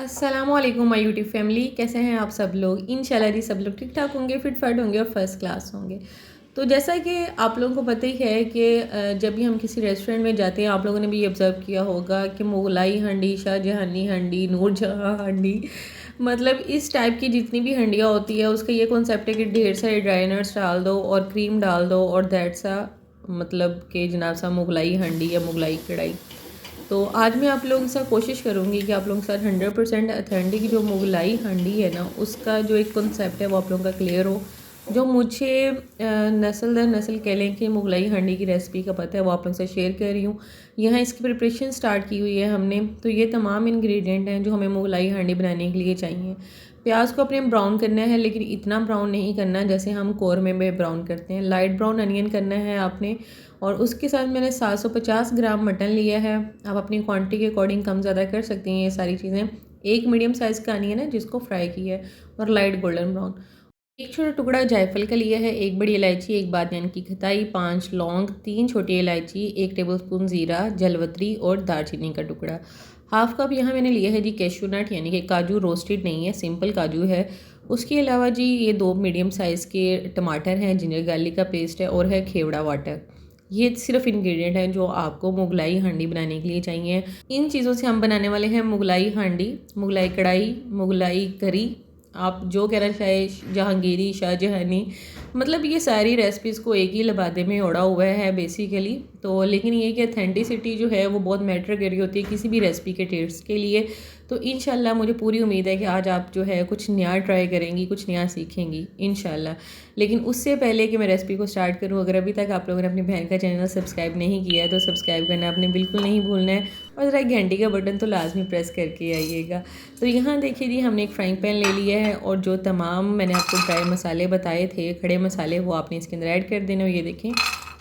अस्सलामुअलैकुम my YouTube family, कैसे हैं आप सब लोग। इंशाल्लाह जी सब लोग ठीक ठाक होंगे, फिट फाट होंगे और फर्स्ट क्लास होंगे। तो जैसा कि आप लोगों को पता ही है कि जब भी हम किसी रेस्टोरेंट में जाते हैं, आप लोगों ने भी ऑब्ज़र्व किया होगा कि मुगलाई हंडी, शाहजहानी हंडी, नूरजहाँ हंडी, मतलब इस टाइप की जितनी भी हंडियाँ होती है उसका ये कॉन्सेप्ट है कि ढेर सारे ड्राई नट्स डाल दो और क्रीम डाल दो और दैट्स सा मतलब कि जनाब सा मुगलाई हंडी या मुगलाई कढ़ाई। तो आज मैं आप लोगों के साथ कोशिश करूँगी कि आप लोगों के साथ 100% ऑथेंटिक जो मुगलाई हांडी है ना, उसका जो एक कॉन्सेप्ट है वो आप लोगों का क्लियर हो। जो मुझे नस्ल दर नस्ल कह लें कि मुगलाई हांडी की रेसिपी का पता है, वो आप लोगों से शेयर कर रही हूँ। यहाँ इसकी प्रिपरेशन स्टार्ट की हुई है हमने। तो ये तमाम इंग्रेडिएंट हैं जो हमें मुगलाई हांडी बनाने के लिए चाहिए। प्याज को अपने ब्राउन करना है, लेकिन इतना ब्राउन नहीं करना जैसे हम कौरमे में ब्राउन करते हैं। लाइट ब्राउन अनियन करना है आपने। और उसके साथ मैंने 750 ग्राम मटन लिया है। आप अपनी क्वांटिटी के अकॉर्डिंग कम ज़्यादा कर सकती हैं ये सारी चीज़ें। एक मीडियम साइज़ का अनियन है जिसको फ्राई किया है और लाइट गोल्डन ब्राउन। एक छोटा टुकड़ा जायफल का लिया है, एक बड़ी इलायची, एक बादियान की खताई, 5 लौंग, 3 छोटी इलायची, 1 टेबलस्पून ज़ीरा, जलवतरी और दालचीनी का टुकड़ा। हाफ कप यहाँ मैंने लिया है जी कैशू नट, यानी कि काजू, रोस्टेड नहीं है, सिंपल काजू है। उसके अलावा जी ये 2 मीडियम साइज़ के टमाटर हैं, जिंजर गार्लिक का पेस्ट है और है खेवड़ा वाटर। ये सिर्फ इंग्रेडिएंट हैं जो आपको मुगलाई हांडी बनाने के लिए चाहिए। इन चीज़ों से हम बनाने वाले हैं मुगलाई हांडी, मुगलाई कढ़ाई, मुगलाई करी, आप जो कहना चाहे, जहांगीरी, शाहजहानी, मतलब ये सारी रेसिपीज़ को एक ही लबादे में ओढ़ा हुआ है बेसिकली। तो लेकिन ये कि अथेंटिसिटी जो है वो बहुत मैटर कर रही होती है किसी भी रेसिपी के टेस्ट के लिए। तो इंशाल्लाह मुझे पूरी उम्मीद है कि आज आप जो है कुछ नया ट्राई करेंगी, कुछ नया सीखेंगी इंशाल्लाह। लेकिन उससे पहले कि मैं रेसिपी को स्टार्ट करूं, अगर अभी तक आप लोगों ने अपनी बहन का चैनल सब्सक्राइब नहीं किया है तो सब्सक्राइब करना आपने बिल्कुल नहीं भूलना है और ज़रा घंटी का बटन तो लाजमी प्रेस करके आइएगा। तो यहाँ देखिए जी, हमने एक फ्राइंग पैन ले लिया है और जो तमाम मैंने आपको ड्राई मसाले बताए थे, खड़े मसाले, वो आपने इसके अंदर ऐड कर देने। और ये देखें,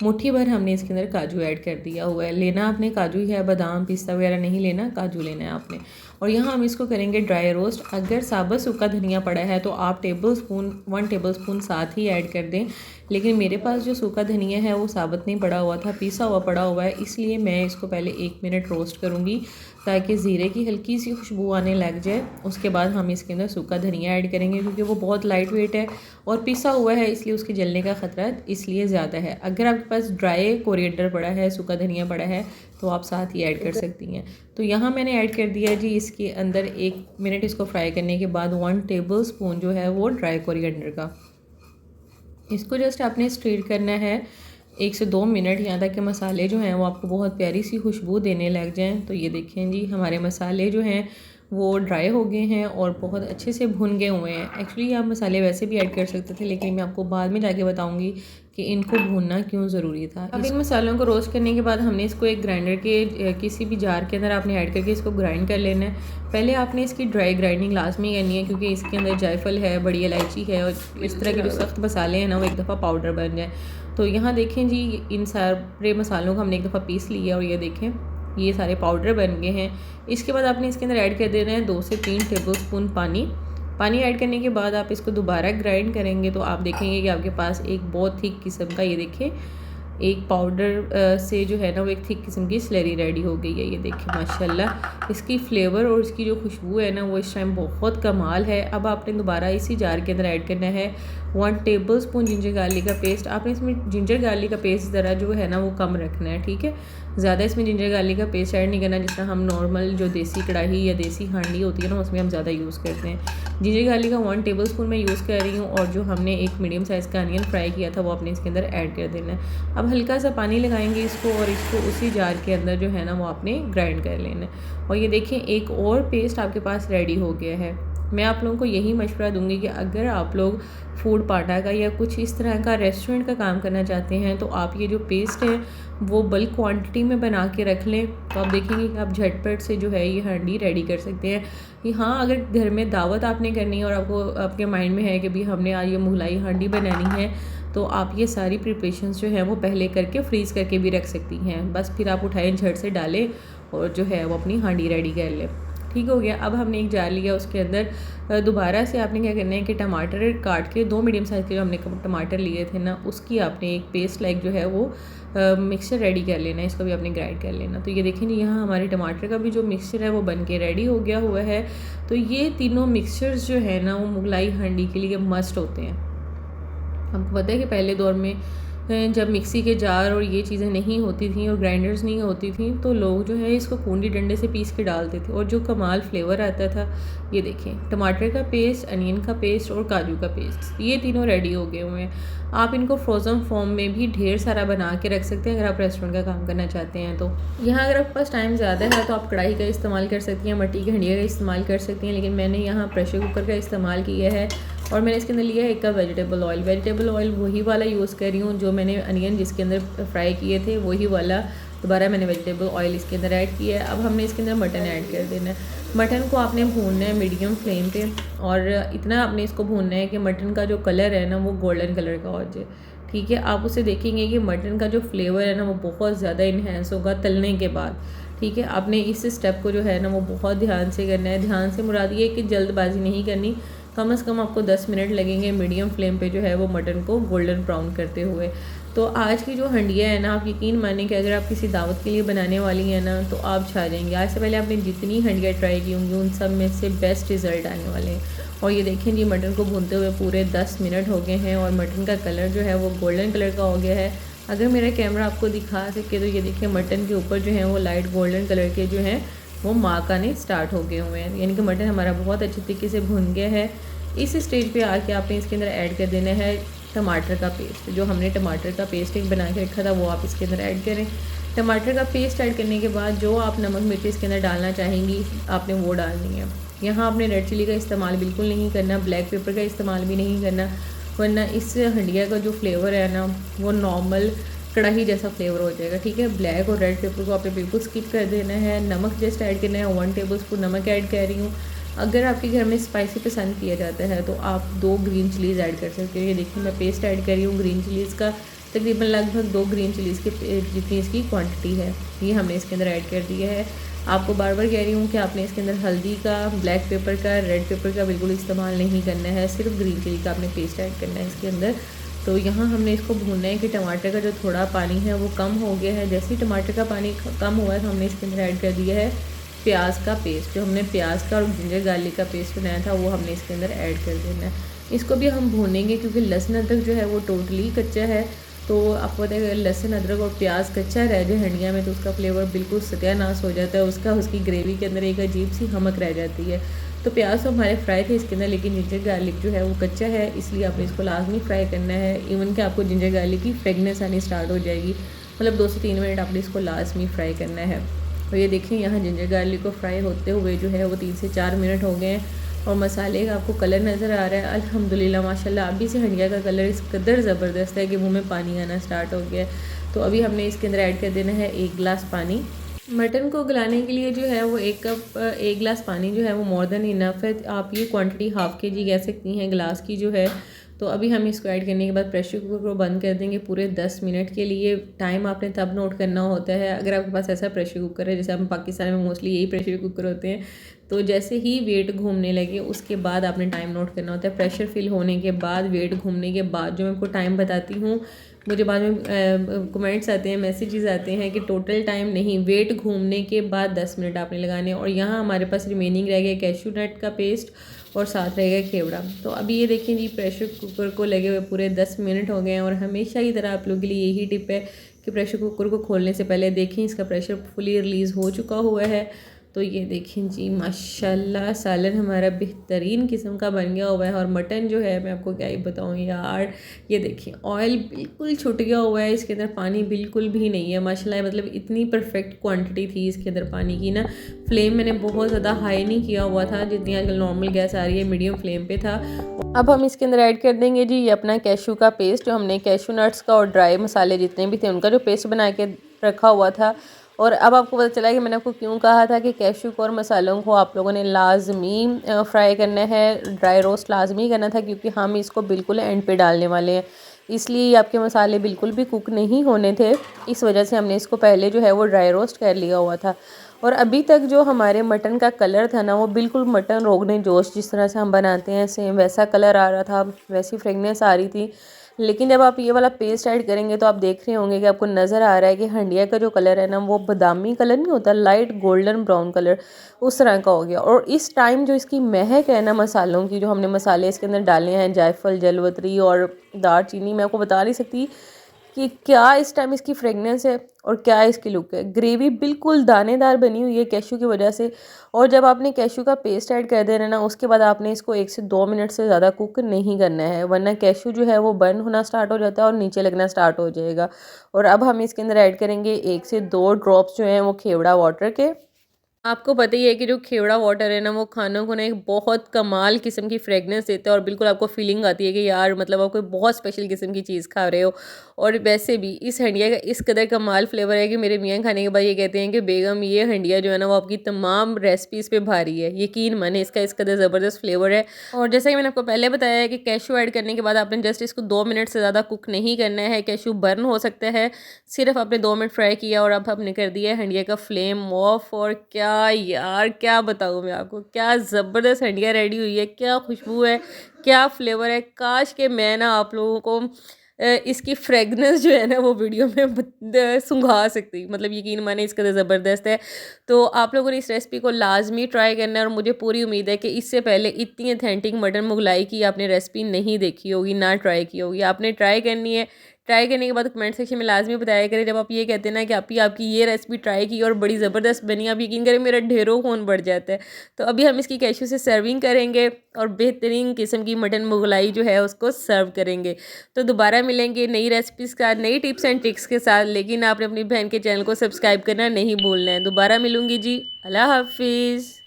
मुट्ठी भर हमने इसके अंदर काजू ऐड कर दिया हुआ है। लेना आपने काजू ही है, बादाम पिस्ता वगैरह नहीं लेना, काजू लेना है आपने। और यहाँ हम इसको करेंगे ड्राई रोस्ट। अगर साबुत सूखा धनिया पड़ा है तो आप 1 टेबलस्पून साथ ही ऐड कर दें, लेकिन मेरे पास जो सूखा धनिया है वो साबुत नहीं पड़ा हुआ था, पीसा हुआ पड़ा हुआ है, इसलिए मैं इसको पहले 1 मिनट रोस्ट करूँगी ताकि ज़ीरे की हल्की सी खुशबू आने लग जाए। उसके बाद हम इसके अंदर सूखा धनिया ऐड करेंगे क्योंकि वो बहुत लाइट वेट है और पिसा हुआ है, इसलिए उसके जलने का ख़तरा इसलिए ज़्यादा है। अगर आपके पास ड्राई कोरिएंडर पड़ा है, सूखा धनिया पड़ा है, तो आप साथ ही ऐड कर सकती हैं। तो यहाँ मैंने ऐड कर दिया जी इसके अंदर 1 मिनट इसको फ्राई करने के बाद 1 टेबलस्पून जो है वो ड्राई कोरिएंडर का। इसको जस्ट आपने स्टीर करना है 1 से 2 मिनट, यहाँ तक कि मसाले जो हैं वो आपको बहुत प्यारी सी खुशबू देने लग जाएं। तो ये देखें जी, हमारे मसाले जो हैं वो ड्राई हो गए हैं और बहुत अच्छे से भुन गए हुए हैं। एक्चुअली आप मसाले वैसे भी ऐड कर सकते थे, लेकिन मैं आपको बाद में जाके बताऊंगी कि इनको भूनना क्यों ज़रूरी था। अब इन मसालों को रोस्ट करने के बाद हमने इसको एक ग्राइंडर के किसी भी जार के अंदर आपने ऐड करके इसको ग्राइंड कर लेना है। पहले आपने इसकी ड्राई ग्राइंडिंग लाजमी करनी है क्योंकि इसके अंदर जायफल है, बड़ी इलायची है और इस तरह के जो सख्त मसाले हैं ना वो एक दफ़ा पाउडर बन जाए। तो यहाँ देखें जी, इन सारे मसालों को हमने एक दफ़ा पीस लिया और ये देखें ये सारे पाउडर बन गए हैं। इसके बाद आपने इसके अंदर ऐड कर देना है 2 से 3 टेबलस्पून पानी। पानी ऐड करने के बाद आप इसको दोबारा ग्राइंड करेंगे तो आप देखेंगे कि आपके पास एक बहुत थिक किस्म का, ये देखें, एक पाउडर से जो है ना वो एक थिक किस्म की स्लरी रेडी हो गई है। ये देखिए माशाल्लाह, इसकी फ्लेवर और इसकी जो खुशबू है ना वो इस टाइम बहुत कमाल है। अब आपने दोबारा इसी जार के अंदर ऐड करना है 1 टेबलस्पून जिंजर गार्लिक का पेस्ट। आपने इसमें जिंजर गार्लिक का पेस्ट ज़रा जो है ना वो कम रखना है, ठीक है। ज़्यादा इसमें जिंजर गार्लिक का पेस्ट ऐड नहीं करना, जिस तरह हम नॉर्मल जो देसी कढ़ाई या देसी हांडी होती है ना उसमें हम ज़्यादा यूज़ करते हैं। जिंजर गार्लिक का 1 टेबलस्पून मैं यूज़ कर रही हूँ और जो हमने एक मीडियम साइज़ का अनियन फ्राई किया था वो आपने इसके अंदर ऐड कर देना है। अब हल्का सा पानी लगाएंगे इसको और इसको उसी जार के अंदर जो है ना वो आपने ग्राइंड कर लेना है। और ये देखें एक और पेस्ट आपके पास रेडी हो गया है। मैं आप लोगों को यही मशवरा दूंगी कि अगर आप लोग फूड पार्टा का या कुछ इस तरह का रेस्टोरेंट का काम करना चाहते हैं तो आप ये जो पेस्ट है वो बल्क क्वांटिटी में बना के रख लें। तो आप देखेंगे कि आप झटपट से जो है ये हांडी रेडी कर सकते हैं। कि हाँ, अगर घर में दावत आपने करनी है और आपको आपके माइंड में है कि भाई हमने आज ये मुगलाई हांडी बनानी है, तो आप ये सारी प्रिपरेशंस जो हैं वो पहले करके फ्रीज़ करके भी रख सकती हैं। बस फिर आप उठाएं, झट से डालें और जो है वो अपनी हांडी रेडी कर लें, ठीक हो गया। अब हमने एक जार लिया, उसके अंदर दोबारा से आपने क्या करना है कि टमाटर काट के 2 मीडियम साइज़ के जो हमने टमाटर लिए थे ना, उसकी आपने एक पेस्ट लाइक जो है वो मिक्सचर रेडी कर लेना है। इसको भी आपने ग्राइंड कर लेना। तो ये देखें जी, यहाँ हमारे टमाटर का भी जो मिक्सचर है वो बन के रेडी हो गया हुआ है। तो ये तीनों मिक्सचर्स जो है ना वो मुगलाई हांडी के लिए मस्ट होते हैं। हमको पता है कि पहले दौर में जब मिक्सी के जार और ये चीज़ें नहीं होती थी और ग्राइंडर्स नहीं होती थी, तो लोग जो है इसको कूंडी डंडे से पीस के डालते थे और जो कमाल फ्लेवर आता था। ये देखें, टमाटर का पेस्ट, अनियन का पेस्ट और काजू का पेस्ट, ये तीनों रेडी हो गए हुए हैं। आप इनको फ्रोज़न फॉर्म में भी ढेर सारा बना के रख सकते हैं अगर आप रेस्टोरेंट का काम करना चाहते हैं। तो यहाँ अगर आपके पास टाइम ज़्यादा है तो आप कढ़ाई का इस्तेमाल कर सकती हैं, मट्टी की हंडिया का इस्तेमाल कर सकती हैं, लेकिन मैंने यहाँ प्रेशर कुकर का इस्तेमाल किया है और मैंने इसके अंदर लिया है 1 cup vegetable oil. Vegetable oil वही वाला यूज़ कर रही हूँ जो मैंने अनियन जिसके अंदर फ्राई किए थे, वही वाला दोबारा मैंने वेजिटेबल ऑयल इसके अंदर ऐड किया है। अब हमने इसके अंदर मटन ऐड कर देना है। मटन को आपने भूनना है मीडियम फ्लेम पे और इतना आपने इसको भूनना है कि मटन का जो कलर है ना वो गोल्डन कलर का हो जाए। ठीक है, आप उसे देखेंगे कि मटन का जो फ्लेवर है ना वो बहुत ज़्यादा इन्हेंस होगा तलने के बाद। ठीक है, आपने इस स्टेप को जो है ना वो बहुत ध्यान से करना है। ध्यान से मुराद ये कि जल्दबाजी नहीं करनी, कम से कम आपको 10 मिनट लगेंगे मीडियम फ्लेम पे जो है वो मटन को गोल्डन ब्राउन करते हुए। तो आज की जो हंडिया है ना, आप यकीन मानें कि अगर आप किसी दावत के लिए बनाने वाली हैं ना तो आप छा जाएंगे। आज से पहले आपने जितनी हंडिया ट्राई की होंगी उन सब में से बेस्ट रिज़ल्ट आने वाले हैं। और ये देखें जी, मटन को भूनते हुए पूरे 10 मिनट हो गए हैं और मटन का कलर जो है वो गोल्डन कलर का हो गया है। अगर मेरा कैमरा आपको दिखा सके तो ये देखिए, मटन के ऊपर जो है वो लाइट गोल्डन कलर के जो हैं वो मार्क आने स्टार्ट हो गए हुए हैं, यानी कि मटन हमारा बहुत अच्छे तरीके से भुन गया है। इस स्टेज पे आके आपने इसके अंदर ऐड कर देना है टमाटर का पेस्ट। जो हमने टमाटर का पेस्ट एक बना के रखा था वो आप इसके अंदर ऐड करें। टमाटर का पेस्ट ऐड करने के बाद जो आप नमक मिर्च इसके अंदर डालना चाहेंगी आपने वो डालनी है। यहाँ आपने रेड चिली का इस्तेमाल बिल्कुल नहीं करना, ब्लैक पेपर का इस्तेमाल भी नहीं करना, वरना इस हंडिया का जो फ्लेवर है ना वो नॉर्मल कढ़ाई जैसा फ्लेवर हो जाएगा। ठीक है, ब्लैक और रेड पेपर को आपने बिल्कुल स्किप कर देना है। नमक जस्ट ऐड करना है, 1 टेबल स्पून नमक ऐड कर रही हूँ। अगर आपके घर में स्पाइसी पसंद किया जाता है तो आप 2 ग्रीन चिलीज़ ऐड कर सकते हो। ये देखिए, मैं पेस्ट ऐड कर रही हूँ ग्रीन चिलीज़ का, तकरीबन लगभग 2 ग्रीन चिलीज़ की जितनी इसकी क्वांटिटी है ये हमने इसके अंदर ऐड कर दिया है। आपको बार बार कह रही हूँ कि आपने इसके अंदर हल्दी का, ब्लैक पेपर का, रेड पेपर का बिल्कुल इस्तेमाल नहीं करना है, सिर्फ ग्रीन चिली का आपने पेस्ट ऐड करना है इसके अंदर। तो यहाँ हमने इसको भूनना है कि टमाटर का जो थोड़ा पानी है वो कम हो गया है। जैसे ही टमाटर का पानी कम हुआ है तो हमने इसके अंदर ऐड कर दिया है प्याज का पेस्ट। जो हमने प्याज का और जिंजर गार्लिक का पेस्ट बनाया था वो हमने इसके अंदर ऐड कर देना है। इसको भी हम भूनेंगे क्योंकि लहसुन अदरक जो है वो टोटली कच्चा है। तो आपको पता है अगर लहसुन अदरक और प्याज कच्चा रह जाए हंडिया में तो उसका फ्लेवर बिल्कुल सत्यानाश हो जाता है, उसकी ग्रेवी के अंदर एक अजीब सी हमक रह जाती है। तो प्याज तो हमारे फ्राई थे इसके अंदर, लेकिन जिंजर गार्लिक जो है वो कच्चा है, इसलिए आपने इसको लाजमी फ्राई करना है। इवन कि आपको जिंजर गार्लिक की फ्रेगनेंस आनी स्टार्ट हो जाएगी, मतलब 2 से 3 मिनट आपने इसको लाजमी फ्राई करना है। तो ये देखिए, यहाँ जिंजर गार्लिक को फ्राई होते हुए जो है वो 3 से 4 मिनट हो गए हैं और मसाले का आपको कलर नज़र आ रहा है। अल्हम्दुलिल्लाह माशाल्लाह अभी से हंडिया का कलर इस कदर ज़बरदस्त है कि मुंह में पानी आना स्टार्ट हो गया है। तो अभी हमने इसके अंदर ऐड कर देना है 1 गिलास पानी। मटन को गलाने के लिए जो है वो 1 गिलास पानी जो है वो मोर देन इनफ है। आप ये क्वांटिटी हाफ़ kg कह सकती हैं गिलास की जो है। तो अभी हम इसको ऐड करने के बाद प्रेशर कुकर को बंद कर देंगे पूरे 10 मिनट के लिए। टाइम आपने तब नोट करना होता है अगर आपके पास ऐसा प्रेशर कुकर है, जैसे हम पाकिस्तान में मोस्टली यही प्रेशर कुकर होते हैं। तो जैसे ही वेट घूमने लगे उसके बाद आपने टाइम नोट करना होता है। प्रेशर फिल होने के बाद, वेट घूमने के बाद जो मैं आपको टाइम बताती हूँ, मुझे बाद में कमेंट्स आते हैं, मैसेजेस आते हैं कि टोटल टाइम नहीं, वेट घूमने के बाद 10 मिनट आपने लगाने। और यहाँ हमारे पास रिमेनिंग रह गया कैशू नट का पेस्ट और साथ रहेगा खेवड़ा। तो अभी ये देखें जी, प्रेशर कुकर को लगे हुए पूरे 10 मिनट हो गए हैं। और हमेशा की तरह आप लोगों के लिए यही टिप है कि प्रेशर कुकर को खोलने से पहले देखें इसका प्रेशर फुली रिलीज़ हो चुका हुआ है। तो ये देखें जी, माशाल्लाह सालन हमारा बेहतरीन किस्म का बन गया हुआ है। और मटन जो है मैं आपको क्या ही बताऊँ यार, ये देखिए ऑयल बिल्कुल छूट गया हुआ है, इसके अंदर पानी बिल्कुल भी नहीं है माशाल्लाह। मतलब इतनी परफेक्ट क्वांटिटी थी इसके अंदर पानी की ना। फ्लेम मैंने बहुत ज़्यादा हाई नहीं किया हुआ था, जितनी आजकल नॉर्मल गैस आ रही है, मीडियम फ्लेम पे था। अब हम इसके अंदर ऐड कर देंगे जी ये अपना कैशू का पेस्ट, जो हमने कैशू नट्स का और ड्राई मसाले जितने भी थे उनका जो पेस्ट बना के रखा हुआ था। और अब आपको पता चला कि मैंने आपको क्यों कहा था कि कैशू को और मसालों को आप लोगों ने लाजमी फ्राई करना है, ड्राई रोस्ट लाजमी करना था, क्योंकि हम इसको बिल्कुल एंड पे डालने वाले हैं। इसलिए आपके मसाले बिल्कुल भी कुक नहीं होने थे, इस वजह से हमने इसको पहले जो है वो ड्राई रोस्ट कर लिया हुआ था। और अभी तक जो हमारे मटन का कलर था ना, वो बिल्कुल मटन रोगने जोश जिस तरह से हम बनाते हैं सेम वैसा कलर आ रहा था, वैसी फ्रेगनेंस आ रही थी। लेकिन जब आप ये वाला पेस्ट ऐड करेंगे तो आप देख रहे होंगे कि आपको नज़र आ रहा है कि हंडिया का जो कलर है ना, वो बादामी कलर नहीं होता, लाइट गोल्डन ब्राउन कलर उस तरह का हो गया। और इस टाइम जो इसकी महक है ना मसालों की, जो हमने मसाले इसके अंदर डाले हैं, जायफल, जलवतरी और दालचीनी, मैं आपको बता नहीं सकती कि क्या इस टाइम इसकी फ्रेगनेंस है और क्या इसकी लुक है। ग्रेवी बिल्कुल दानेदार बनी हुई है कैशू की वजह से। और जब आपने कैशू का पेस्ट ऐड कर देना ना, उसके बाद आपने इसको 1 से 2 मिनट से ज़्यादा कुक नहीं करना है, वरना कैशू जो है वो बर्न होना स्टार्ट हो जाता है और नीचे लगना स्टार्ट हो जाएगा। और अब हम इसके अंदर ऐड करेंगे 1 से 2 ड्रॉप्स जो हैं वो खेवड़ा वाटर के। आपको पता ही है कि जो खेवड़ा वाटर है ना, वो खानों को ना एक बहुत कमाल किस्म की फ्रेगनेंस देता है और बिल्कुल आपको फीलिंग आती है कि यार मतलब आप कोई बहुत स्पेशल किस्म की चीज़ खा रहे हो। और वैसे भी इस हंडिया का इस कदर कमाल फ्लेवर है कि मेरे मियाँ खाने के बाद ये कहते हैं कि बेगम ये हंडिया जो है ना, वो आपकी तमाम रेसिपीज़ पे भारी है। यकीन माने इसका इस कदर ज़बरदस्त फ्लेवर है। और जैसा कि मैंने आपको पहले बताया है कि कैशू ऐड करने के बाद आपने जस्ट इसको 2 मिनट से ज़्यादा कुक नहीं करना है, कैशू बर्न हो सकता है। सिर्फ आपने 2 मिनट फ्राई किया और अब हमने कर दिया है हंडिया का फ्लेम ऑफ। और क्या यार, क्या बताऊँ मैं आपको, क्या ज़बरदस्त हंडिया रेडी हुई है, क्या खुशबू है, क्या फ्लेवर है। काश के मैं ना आप लोगों को इसकी फ्रेगनेंस जो है ना वो वीडियो में सुंघा सकती, मतलब यकीन माने इसका तो ज़बरदस्त है। तो आप लोगों ने इस रेसिपी को लाजमी ट्राई करना है और मुझे पूरी उम्मीद है कि इससे पहले इतनी अथेंटिक मटन मुगलाई की आपने रेसिपी नहीं देखी होगी, ना ट्राई की होगी। आपने ट्राई करनी है। ट्राई करने के बाद कमेंट सेक्शन में लाजमी बताया करें जब आप ये कहते हैं ना कि आपकी ये रेसिपी ट्राई की और बड़ी ज़बरदस्त बनी, आप यकीन करें मेरा ढेरों खून बढ़ जाता है। तो अभी हम इसकी कैशू से सर्विंग करेंगे और बेहतरीन किस्म की मटन मुगलाई जो है उसको सर्व करेंगे। तो दोबारा मिलेंगे नई रेसिपीज़ का, नई टिप्स एंड ट्रिक्स के साथ, लेकिन आपने अपनी बहन के चैनल को सब्सक्राइब करना नहीं भूलना है। दोबारा मिलूँगी जी, अल्लाह हाफिज़।